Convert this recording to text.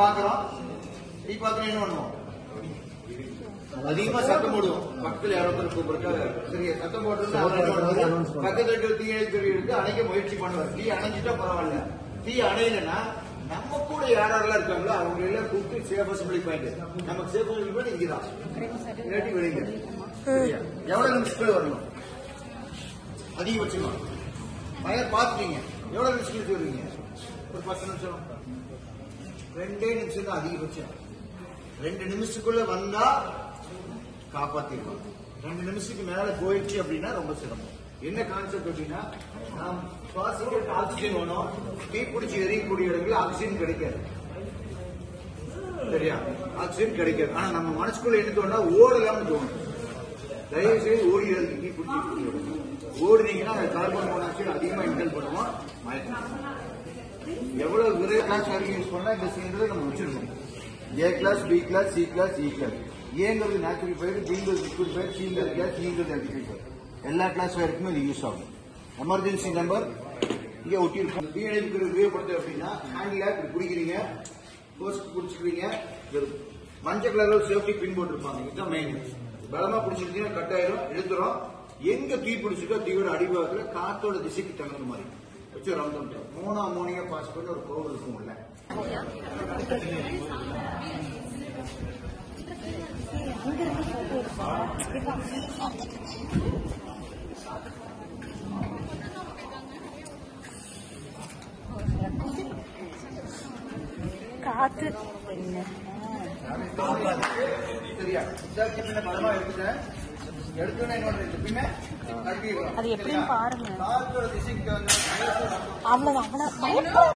பாக்குறோம் டீ பாத்திரம் என்ன பண்ணுவோம் அதிகமா சத்தம் போடுவோம் பக்கத்துல யாரோ கூப்பிடுறா சரியா சத்தம் போட்டு பக்கத்துல தீ எடுத்து அணைக்க முயற்சி பண்ணுவார் தீ அணைஞ்சிட்டா பரவாயில்ல தீ அணையலன்னா நம்ம கூட யாரெல்லாம் இருக்காங்களோ அவங்க எல்லாம் கூப்பிட்டு சேஃப் அசம்பிளி பாயிண்ட் நமக்கு சேஃப் அசம்பிளி பாயிண்ட் இங்கதான் இல்லாட்டி வெளிங்க எவ்வளவு நிமிஷத்துல வரணும் அதிகபட்சமா பயர் பாத்துட்டீங்க எவ்வளவு நிமிஷம் வருவீங்க ஒரு 10 நிமிஷம் 2 நிமிஷம் தான் அதிகபட்சம் 2 நிமிஷத்துக்குள்ள வந்தா காப்பாத்திருக்கோம் 2 நிமிஷத்துக்கு மேல போயிடுச்சு அப்படின்னா ரொம்ப சிரமம் என்ன கான்செப்ட் அப்படின்னா நாம் சுவாசிக்க ஆக்சிஜன் வேணும் தீ பிடிச்சி எரியக்கூடிய இடங்களில் ஆக்சிஜன் கிடைக்காது சரியா ஆக்சிஜன் கிடைக்காது ஆனா நம்ம மனசுக்குள்ள என்ன தோணுனா ஓடலாம்னு தோணும் தயவு செய்து ஓடிடுறது தீ பிடிச்சி ஓடுனீங்கன்னா கார்பன் மோனாக்சைடு அதிகமா இன்ஹேல் பண்ணுவோம் எவ்வளவு விரைவு கிளாஸ் வரைக்கும் யூஸ் பண்ணா இந்த சேர்ந்ததை நம்ம வச்சிருக்கோம் A class B class C class E class ஏங்கிறது நேச்சுரல் ஃபயர் பிங்கிறது லிக்விட் ஃபயர் சிங்கிறது கேஸ் ஈங்கிறது எலக்ட்ரிக் ஃபயர் எல்லா கிளாஸ் ஃபயருக்குமே இது யூஸ் ஆகும் எமர்ஜென்சி நம்பர் இங்க ஒட்டியிருக்கோம் தீயணைப்புக்கு உபயோகப்படுத்து அப்படின்னா ஹேண்ட்ல இப்படி பிடிக்கிறீங்க போஸ்ட் பிடிச்சிக்கிறீங்க மஞ்சள் கலர்ல சேஃப்டி பின் போட்டிருப்பாங்க இதுதான் மெயின் பலமா பிடிச்சிருந்தீங்கன்னா கட் ஆயிரும் எடுத்துரும் எங்க தீ பிடிச்சிருக்கோ தீயோட அடிபாகத்துல காத்தோட திசைக்கு தகுந்த மாதிரி வச்சு ரவுண்ட் மோனியா பாஸ் பண்ணி ஒரு கோவில் இருக்கும்ல காத்து சரியா பின்ன பலமா எடுத்துட்டேன் எடுத்தோன்னே என்ன பண்றது பின்ன அது எப்படின்னு பாருங்க காத்தோட திசைக்கு தகுந்த அவ்வளவுதான்